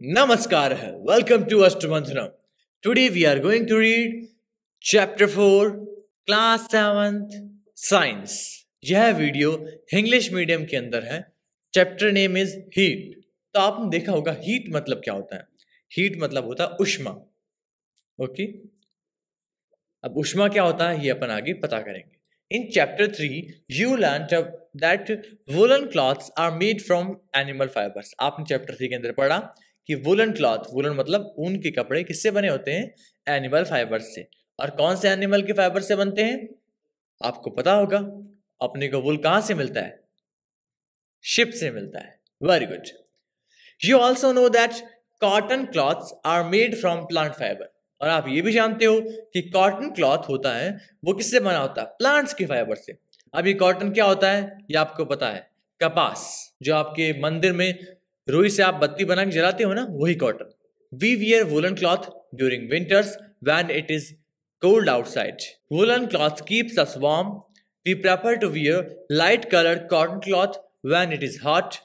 Namaskar. Welcome to Ashtamanthanam. Today we are going to read Chapter 4, Class 7th, Science. यह video English medium के अंदर है. Chapter name is heat. तो आपने देखा होगा हीट मतलब क्या होता है. हीट मतलब होता है उष्मा. ओके, अब उष्मा क्या होता है ये अपन आगे पता करेंगे. In chapter 3, you learned that woolen cloths are made from animal fibers. आपने चैप्टर 3 के अंदर पढ़ा कि वुलन क्लॉथ, वुलन मतलब ऊन के कपड़े किससे बने होते हैं? एनिमल फाइबर से. और कौन से एनिमल के फाइबर से बनते हैं आपको पता होगा. अपने को वुल कहां से मिलता है? शिप से मिलता है. Very good. You also know that cotton clothes are made from plant fibre. और आप ये भी जानते हो कि कॉटन क्लॉथ होता है वो किससे बना होता है? प्लांट्स के फाइबर से. अब ये कॉटन क्या होता है ये आपको पता है? कपास. जो आपके मंदिर में रुई से आप बत्ती बना के जलाते हो ना, वही cotton. We wear woollen cloth during winters when it is cold outside. Woolen cloth keeps us warm. We prefer to wear light colored cotton cloth when it is hot.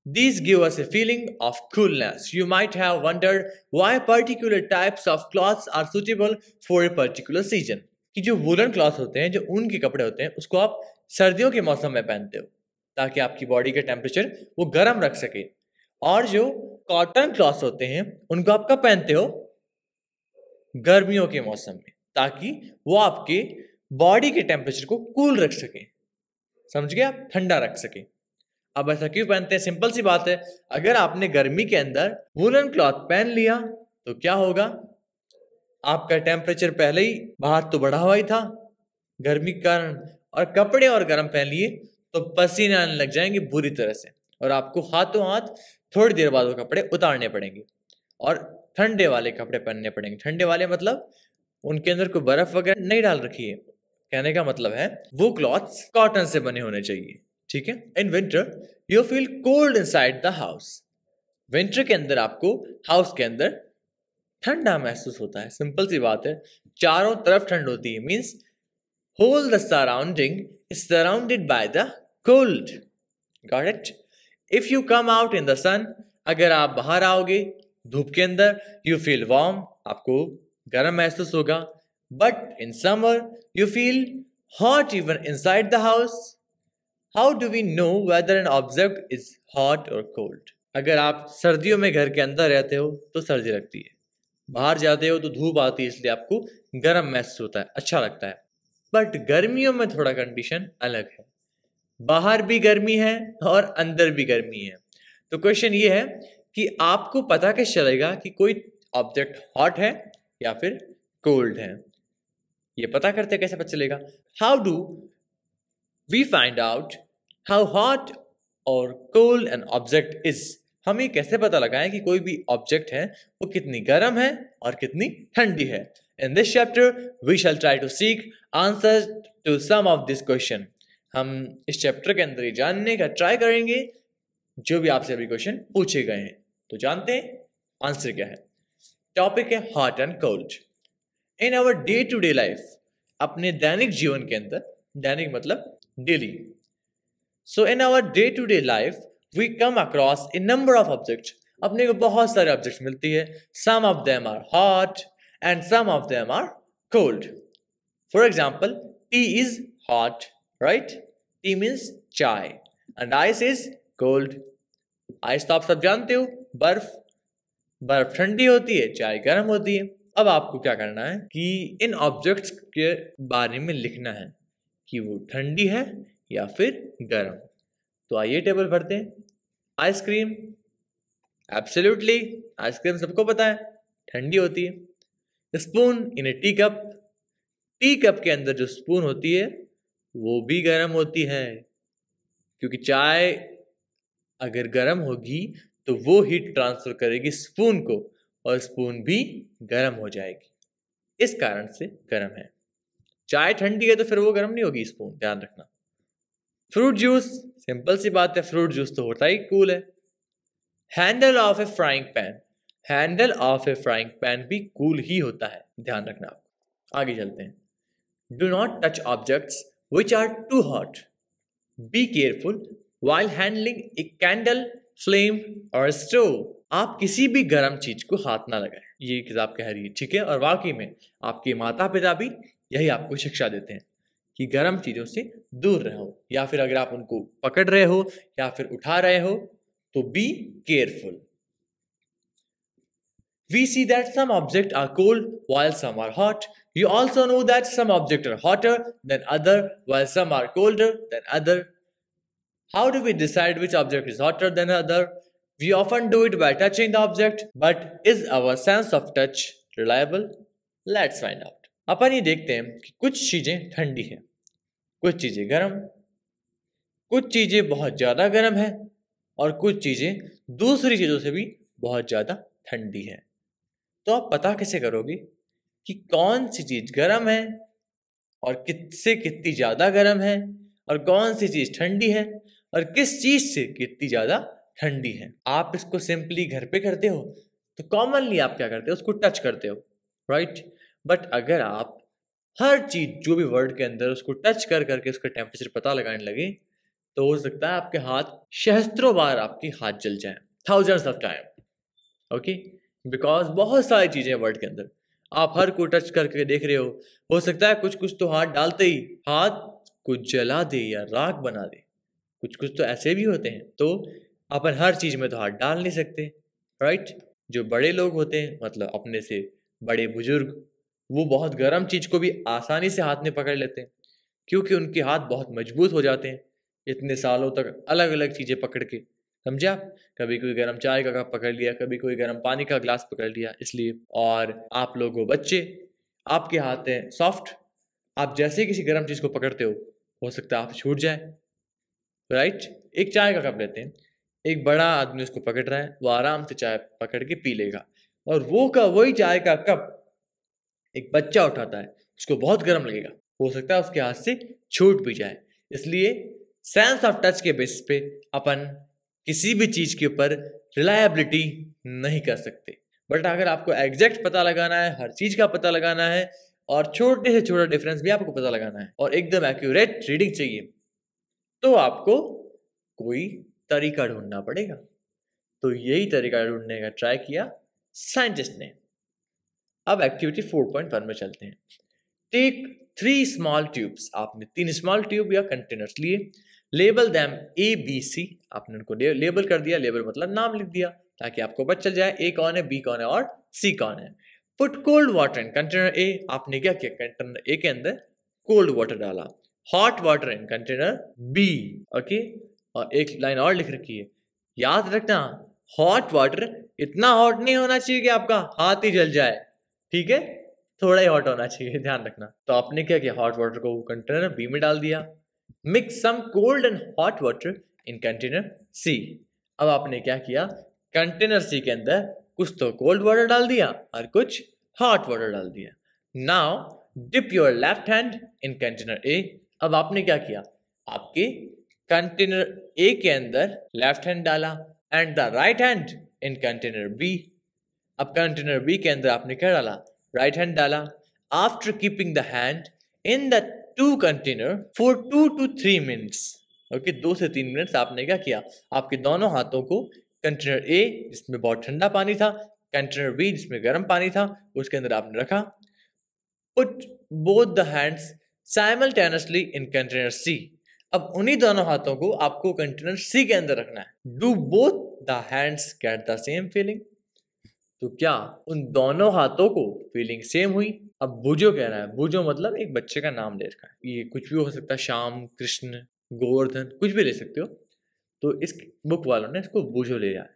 These give us a feeling of coolness. You might have wondered why particular types of cloths are suitable for a particular season. कि जो woollen cloth होते हैं, जो ऊन के कपड़े होते हैं, उसको आप सर्दियों के मौसम में पहनते हो ताकि आपकी बॉडी का टेम्परेचर वो गर्म रख सके. और जो कॉटन क्लॉथ होते हैं उनको आप कब पहनते हो? गर्मियों के मौसम में, ताकि वो आपके बॉडी के टेम्परेचर को कूल रख सके. समझ गए आप? ठंडा रख सके. अब ऐसा क्यों पहनते हैं? सिंपल सी बात है. अगर आपने गर्मी के अंदर वुलन क्लॉथ पहन लिया तो क्या होगा? आपका टेम्परेचर पहले ही बाहर तो बढ़ा हुआ ही था गर्मी के कारण, और कपड़े और गर्म पहन लिए तो पसीने आने लग जाएंगे बुरी तरह से, और आपको हाथों हाथ थोड़ी देर बाद वो कपड़े उतारने पड़ेंगे और ठंडे वाले कपड़े पहनने पड़ेंगे. ठंडे वाले मतलब उनके अंदर कोई बर्फ वगैरह नहीं डाल रखी है. कहने का मतलब है वो क्लॉथ्स कॉटन से बने होने चाहिए. ठीक है. In winter you feel cold inside the house. Winter के अंदर आपको हाउस के अंदर ठंडा महसूस होता है. सिंपल सी बात है, चारों तरफ ठंड होती है. Means whole the surrounding is surrounded by the cold. Got it? If you come out in the sun, अगर आप बाहर आओगे धूप के अंदर, यू फील वार्म, आपको गर्म महसूस होगा. But in summer you feel hot even inside the house. How do we know whether an object is hot और कोल्ड? अगर आप सर्दियों में घर के अंदर रहते हो तो सर्दी लगती है, बाहर जाते हो तो धूप आती है, इसलिए आपको गर्म महसूस होता है, अच्छा लगता है. बट गर्मियों में थोड़ा कंडीशन अलग है. बाहर भी गर्मी है और अंदर भी गर्मी है. तो क्वेश्चन ये है कि आपको पता कैसे चलेगा कि कोई ऑब्जेक्ट हॉट है या फिर कोल्ड है? ये पता करते कैसे पता चलेगा? How do we find out how hot और कोल्ड एन ऑब्जेक्ट इज? हम ये कैसे पता लगाएं कि कोई भी ऑब्जेक्ट है वो कितनी गर्म है और कितनी ठंडी है? In this chapter we shall try to seek answer to some of this question. हम इस चैप्टर के अंदर ही जानने का ट्राई करेंगे जो भी आपसे अभी क्वेश्चन पूछे गए हैं. तो जानते हैं आंसर क्या है. टॉपिक है hot and cold. In our day to day life, अपने दैनिक जीवन के अंदर, दैनिक मतलब daily. So in our day to day life we come across a number of objects. अपने को बहुत सारे ऑब्जेक्ट्स मिलती है. Some of them are hot and some of them are cold. For example, tea is hot, right? Tea means chai, and ice is cold. Ice तो आप सब जानते हो, बर्फ. बर्फ ठंडी होती है, चाय गर्म होती है. अब आपको क्या करना है कि इन ऑब्जेक्ट्स के बारे में लिखना है कि वो ठंडी है या फिर गर्म. तो आइए टेबल भरते हैं. आइसक्रीम, एब्सोल्युटली, आइसक्रीम सबको पता है ठंडी होती है. Spoon in A tea cup, tea cup के अंदर जो स्पून होती है वो भी गर्म होती है, क्योंकि चाय अगर गर्म होगी तो वो हीट ट्रांसफर करेगी स्पून को, और स्पून भी गर्म हो जाएगी. इस कारण से गर्म है. चाय ठंडी है तो फिर वो गर्म नहीं होगी स्पून, ध्यान रखना. फ्रूट जूस, सिंपल सी बात है, फ्रूट जूस तो होता ही कूल है. Handle of A frying pan, handle of A frying pan भी कूल ही होता है, ध्यान रखना आप. आगे चलते हैं. Do not touch objects which are too hot. Be careful while handling a candle, flame or stove. आप किसी भी गर्म चीज को हाथ ना लगाएं, ये किताब कह रही है, ठीक है। और वाकई में आपके माता पिता भी यही आपको शिक्षा देते हैं कि गर्म चीजों से दूर रहो, या फिर अगर आप उनको पकड़ रहे हो या फिर उठा रहे हो तो be careful. We see that some objects are cold while some are hot. You also know that some objects are hotter than other while some are colder than other. How do we decide which object is hotter than other? We often do it by touching the object, but is our sense of touch reliable? Let's find out. अपन ये देखते हैं कि कुछ चीजें ठंडी हैं, कुछ चीजें गर्म, कुछ चीजें बहुत ज्यादा गर्म है और कुछ चीजें दूसरी चीजों से भी बहुत ज्यादा ठंडी है। तो आप पता कैसे करोगे कि कौन सी चीज गर्म है और किससे कितनी ज्यादा गर्म है, और कौन सी चीज ठंडी है और किस चीज से कितनी ज्यादा ठंडी है? आप इसको सिंपली घर पे करते हो तो कॉमनली आप क्या करते हो, उसको टच करते हो, राइट। बट अगर आप हर चीज जो भी वर्ड के अंदर उसको टच कर करके उसका टेम्परेचर पता लगाने लगे तो हो सकता है आपके हाथ सहस्त्रों बार आपके हाथ जल जाए, thousands of time, okay. Because बहुत सारी चीजें वर्ड के अंदर आप हर को टच करके देख रहे हो सकता है कुछ कुछ तो हाथ डालते ही हाथ कुछ जला दे या राख बना दे, कुछ कुछ तो ऐसे भी होते हैं। तो अपन हर चीज में तो हाथ डाल नहीं सकते, राइट। जो बड़े लोग होते हैं, मतलब अपने से बड़े बुजुर्ग, वो बहुत गर्म चीज को भी आसानी से हाथ में पकड़ लेते हैं क्योंकि उनके हाथ बहुत मजबूत हो जाते हैं इतने सालों तक अलग अलग चीजें पकड़ के, समझे आप। कभी कोई गर्म चाय का कप पकड़ लिया, कभी कोई गर्म पानी का ग्लास पकड़ लिया, इसलिए। और आप लोगों बच्चे, आपके हाथ हैं सॉफ्ट, आप जैसे किसी गर्म चीज को पकड़ते हो सकता है आप छूट जाए, राइट। एक चाय का कप लेते हैं, एक बड़ा आदमी उसको पकड़ रहा है, वो आराम से चाय पकड़ के पी लेगा, और वही चाय का कप एक बच्चा उठाता है, उसको बहुत गर्म लगेगा, हो सकता है उसके हाथ से छूट भी जाए। इसलिए सेंस ऑफ टच के बेसिस पे अपन किसी भी चीज के ऊपर रिलायबिलिटी नहीं कर सकते। बट अगर आपको एग्जैक्ट पता लगाना है, हर चीज का पता लगाना है, और छोटे से छोटा डिफरेंस भी आपको पता लगाना है, और एकदम एक्यूरेट रीडिंग चाहिए, तो आपको कोई तरीका ढूंढना पड़ेगा। तो यही तरीका ढूंढने का ट्राई किया साइंटिस्ट ने। अब एक्टिविटी 4.1 में चलते हैं। टेक 3 स्मॉल ट्यूब्स, आपने 3 स्मॉल ट्यूब या कंटेनर्स लिए, लेबल दैम ABC, आपने उनको लेबल कर दिया, लेबल मतलब नाम लिख दिया ताकि आपको पता चल जाए A कौन है, B कौन है और C कौन है। Put cold water in container A, आपने क्या किया, कंटेनर A के अंदर कोल्ड वाटर डाला। Hot water in container B, okay. और एक लाइन और लिख रखी है, याद रखना हॉट वाटर इतना हॉट नहीं होना चाहिए कि आपका हाथ ही जल जाए, ठीक है, थोड़ा ही हॉट होना चाहिए, ध्यान रखना। तो आपने क्या किया, हॉट वाटर को कंटेनर B में डाल दिया। Mix some cold and hot water in container C, अब आपने क्या किया, कंटेनर C के अंदर कुछ तो कोल्ड वाटर डाल दिया और कुछ हॉट वाटर डाल दिया। Now dip your left hand in container A, अब आपने क्या किया, आपके कंटेनर A के अंदर लेफ्ट हैंड डाला and the right hand in container B, अब कंटेनर B के अंदर आपने क्या डाला, राइट हैंड डाला। After keeping the hand in the 2 container for 2 to 3 minutes, okay, 2 से 3 मिनट्स आपने क्या किया, आपके दोनों हाथों को कंटेनर A जिसमें बहुत ठंडा पानी था, कंटेनर B जिसमें गर्म पानी था, उसके अंदर आपने रखा। Put both the hands simultaneously in container C, अब उन्हीं दोनों हाथों को आपको कंटेनर C के अंदर रखना है। Do both the hands get the same feeling, तो क्या उन दोनों हाथों को फीलिंग सेम हुई? अब बुजो कह रहा है, बुजो मतलब एक बच्चे का नाम ले रखा है, ये कुछ भी हो सकता है, श्याम, कृष्ण, गोवर्धन, कुछ भी ले सकते हो। तो इस बुक वालों ने इसको बुजो ले लिया है।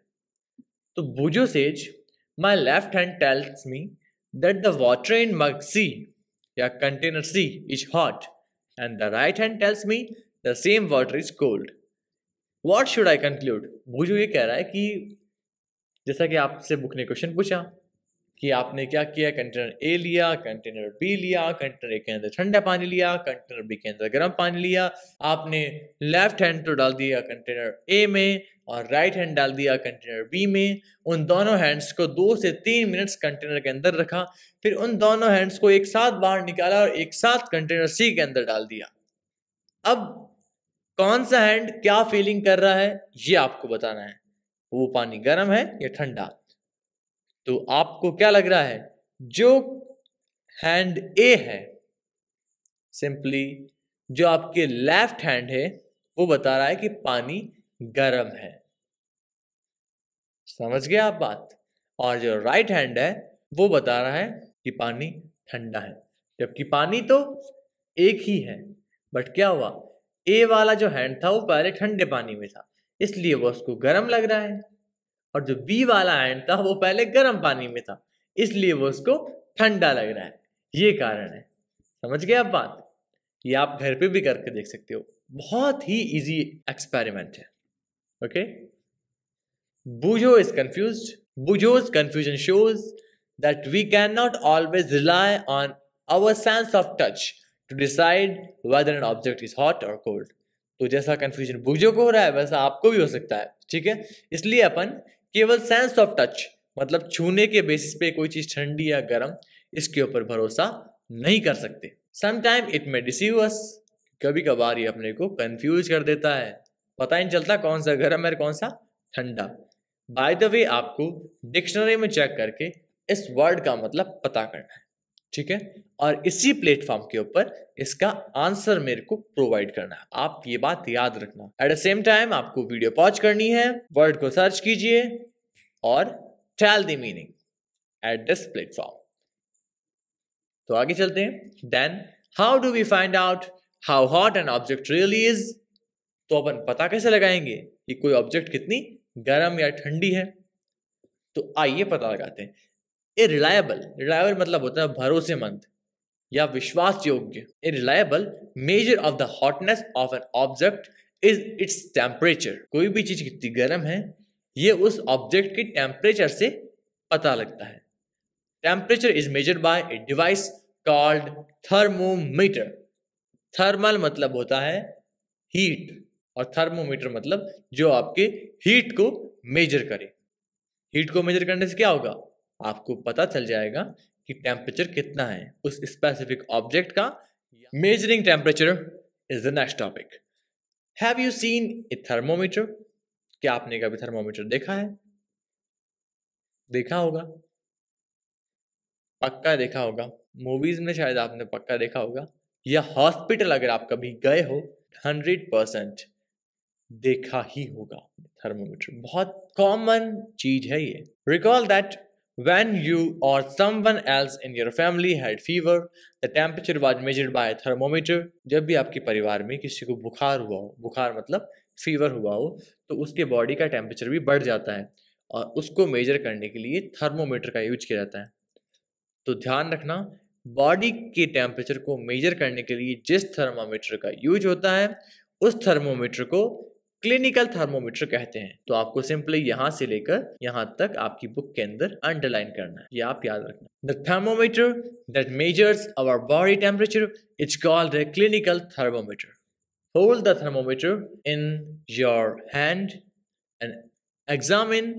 तो Bujo says my left hand tells me that the water in mug C या container C is hot and the right hand tells me the same water is cold. What should I conclude? Bujo ये कह रहा है कि जैसा कि आपसे book ने क्वेश्चन पूछा कि आपने क्या किया, कंटेनर A लिया, कंटेनर B लिया, कंटेनर A के अंदर ठंडा पानी लिया, कंटेनर B के अंदर गर्म पानी लिया, आपने लेफ्ट हैंड तो डाल दिया कंटेनर A में और राइट हैंड डाल दिया कंटेनर B में। उन दोनों हैंड्स को 2 से 3 मिनट्स कंटेनर के अंदर रखा, फिर उन दोनों हैंड्स को एक साथ बाहर निकाला और एक साथ कंटेनर C के अंदर डाल दिया। अब कौन सा हैंड क्या फीलिंग कर रहा है ये आपको बताना है। वो पानी गर्म है या ठंडा। तो आपको क्या लग रहा है, जो हैंड ए है, सिंपली जो आपके लेफ्ट हैंड है वो बता रहा है कि पानी गर्म है। समझ गए आप बात। और जो राइट हैंड है वो बता रहा है कि पानी ठंडा है, जबकि पानी तो एक ही है, बट क्या हुआ, ए वाला जो हैंड था वो पहले ठंडे पानी में था, इसलिए वो उसको गर्म लग रहा है, और जो बी वाला हैंड था वो पहले गर्म पानी में था, इसलिए वो उसको ठंडा लग रहा है। ये कारण है। समझ गए आप बात। ये आप घर पे भी करके देख सकते हो, बहुत ही इजी एक्सपेरिमेंट है। Okay. Bujo is confused. Bujo's confusion shows that we cannot always rely on our sense of touch to decide whether an object is hot or cold. तो जैसा कंफ्यूजन बुजो को हो रहा है वैसा आपको भी हो सकता है, ठीक है। इसलिए अपन केवल सेंस ऑफ टच, मतलब छूने के बेसिस पे कोई चीज ठंडी या गर्म, इसके ऊपर भरोसा नहीं कर सकते। समटाइम इट मे डिसीव अस, कभी कभार ये अपने को कंफ्यूज कर देता है, पता ही नहीं चलता कौन सा गर्म है कौन सा ठंडा। बाय द वे, आपको डिक्शनरी में चेक करके इस वर्ड का मतलब पता करना है, ठीक है, और इसी प्लेटफॉर्म के ऊपर इसका आंसर मेरे को प्रोवाइड करना है। आप ये बात याद रखना। एट द सेम टाइम आपको वीडियो पॉज करनी है, वर्ड को सर्च कीजिए और tell the meaning at this platform. तो आगे चलते हैं। Then how do we find out how hot an object really is. तो अपन पता कैसे लगाएंगे कि कोई ऑब्जेक्ट कितनी गर्म या ठंडी है। तो आइए पता लगाते हैं। ए रिलायबल, रिलायबल मतलब होता है भरोसेमंद या विश्वास योग्य। A reliable measure of the hotness of N object is its temperature. कोई भी चीज कितनी गर्म है ये उस ऑब्जेक्ट के टेम्परेचर से पता लगता है। Temperature is measured by a device called thermometer. Thermal मतलब होता है हीट, और थर्मोमीटर मतलब जो आपके हीट को मेजर करे। हीट को मेजर करने से क्या होगा, आपको पता चल जाएगा कि टेम्परेचर कितना है उस स्पेसिफिक ऑब्जेक्ट का। Measuring temperature is the next topic. Have you seen A thermometer. क्या आपने कभी थर्मोमीटर देखा है? देखा होगा, पक्का देखा होगा, मूवीज में शायद आपने पक्का देखा होगा, या हॉस्पिटल अगर आप कभी गए हो 100% देखा ही होगा। थर्मोमीटर बहुत कॉमन चीज है ये। Recall that when you or someone else in your family had fever, the temperature was measured by a thermometer. जब भी आपके परिवार में किसी को बुखार हुआ हो, बुखार मतलब फीवर हुआ हो, तो उसके बॉडी का टेम्परेचर भी बढ़ जाता है और उसको मेजर करने के लिए थर्मोमीटर का यूज किया जाता है। तो ध्यान रखना, बॉडी के टेम्परेचर को मेजर करने के लिए जिस थर्मोमीटर का यूज होता है उस थर्मोमीटर को क्लिनिकल थर्मोमीटर कहते हैं। तो आपको सिंपली यहां से लेकर यहां तक आपकी बुक के अंदर अंडरलाइन करना है, ये आप याद रखना। The thermometer that measures our body temperature is called a clinical thermometer. Hold the thermometer in your hand and examine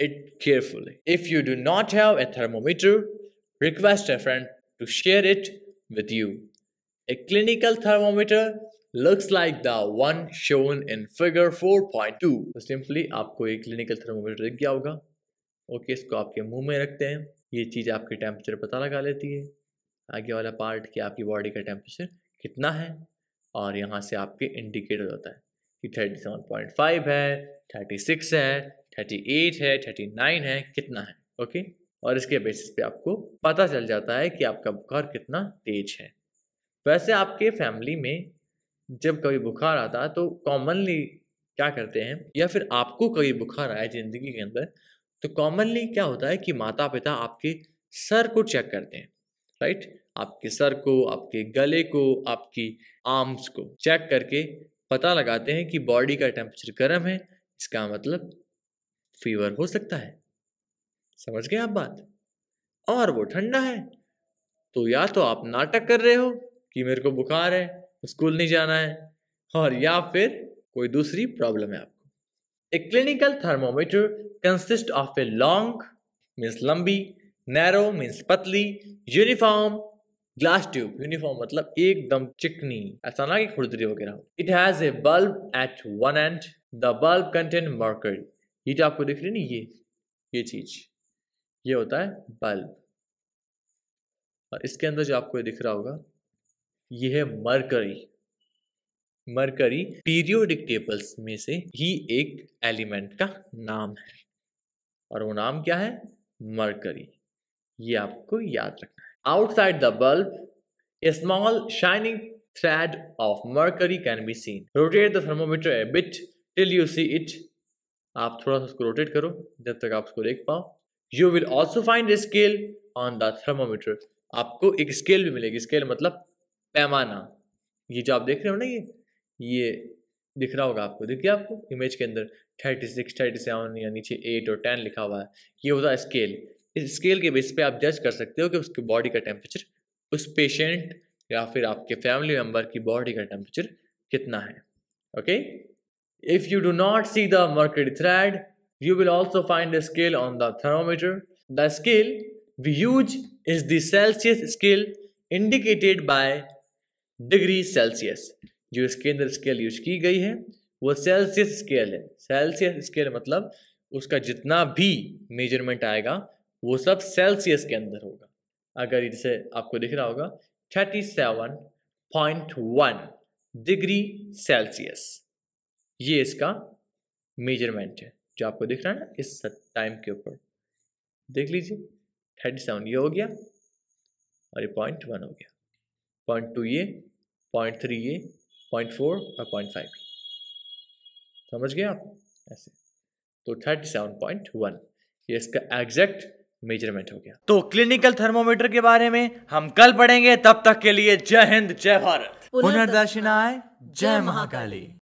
it carefully. If you do not have a thermometer, request a friend to share it with you. A clinical thermometer looks like the one shown in figure 4.2. तो simply आपको एक clinical thermometer दिख गया होगा। Okay, इसको आपके मुंह में रखते हैं, ये चीज़ आपके टेम्परेचर पता लगा लेती है। आगे वाला पार्ट कि आपकी बॉडी का टेम्परेचर कितना है, और यहाँ से आपके इंडिकेटर होता है कि 37.5 है, 36 है, 38 है, 39 है, कितना है। ओके, और इसके बेसिस पे आपको पता चल जाता है कि आपका बुखार कितना तेज है। वैसे आपके फैमिली में जब कभी बुखार आता है तो कॉमनली क्या करते हैं, या फिर आपको कभी बुखार आया जिंदगी के अंदर, तो कॉमनली क्या होता है कि माता पिता आपके सर को चेक करते हैं, राइट। आपके सर को, आपके गले को, आपकी आर्म्स को चेक करके पता लगाते हैं कि बॉडी का टेम्परेचर गर्म है, इसका मतलब फीवर हो सकता है। समझ गए आप बात। और वो ठंडा है तो या तो आप नाटक कर रहे हो कि मेरे को बुखार है, स्कूल नहीं जाना है, और या फिर कोई दूसरी प्रॉब्लम है आपको। A clinical thermometer consist of a long means लंबी, नैरो मीन्स पतली, यूनिफॉर्म ग्लास ट्यूब, यूनिफॉर्म मतलब एकदम चिकनी, ऐसा ना कि खुरदरी वगैरह। It has a bulb at one end, the bulb contain mercury. ये जो आपको दिख रही है ना, ये चीज, ये होता है बल्ब। और इसके अंदर जो आपको दिख रहा होगा, ये है मरकरी। मरकरी पीरियोडिक टेबल्स में से ही एक एलिमेंट का नाम है, और वो नाम क्या है? मरकरी। ये आपको याद रखना है। Outside the bulb a small shining thread of mercury can be seen. Rotate the thermometer a bit till you see it. आप थोड़ा सा उसको रोटेट करो जब तक आप उसको देख पाओ। You will also find a scale on the thermometer. आपको एक स्केल भी मिलेगी। स्केल मतलब पैमाना। ये जो आप देख रहे हो ना, ये दिख रहा होगा आपको, देखिए आपको इमेज के अंदर 36, 37 या नीचे 8 और 10 लिखा हुआ है। ये होता है स्केल। इस स्केल के बेस पे आप जज कर सकते हो कि उसकी बॉडी का टेम्परेचर, उस पेशेंट या फिर आपके फैमिली मेंबर की बॉडी का टेम्परेचर कितना है। Okay, if you do not see the mercury thread, you will also find a scale on the thermometer. The scale we use is the Celsius scale indicated by degree Celsius. जो इसके अंदर scale use की गई है वो Celsius scale है। Celsius scale मतलब उसका जितना भी मेजरमेंट आएगा वो सब सेल्सियस के अंदर होगा। अगर जैसे आपको दिख रहा होगा 37.1 डिग्री सेल्सियस, ये इसका मेजरमेंट है जो आपको दिख रहा है ना इस टाइम के ऊपर। देख लीजिए 37 ये हो गया और ये 0.1 हो गया, 0.2 ये, 0.3 ये, 0.4 और 0.5। समझ गए आप? ऐसे तो 37.1 ये इसका एग्जैक्ट मेजरमेंट हो गया। तो क्लिनिकल थर्मोमीटर के बारे में हम कल पढ़ेंगे। तब तक के लिए जय हिंद, जय भारत। पुनर्दर्शनाय, जय महाकाली।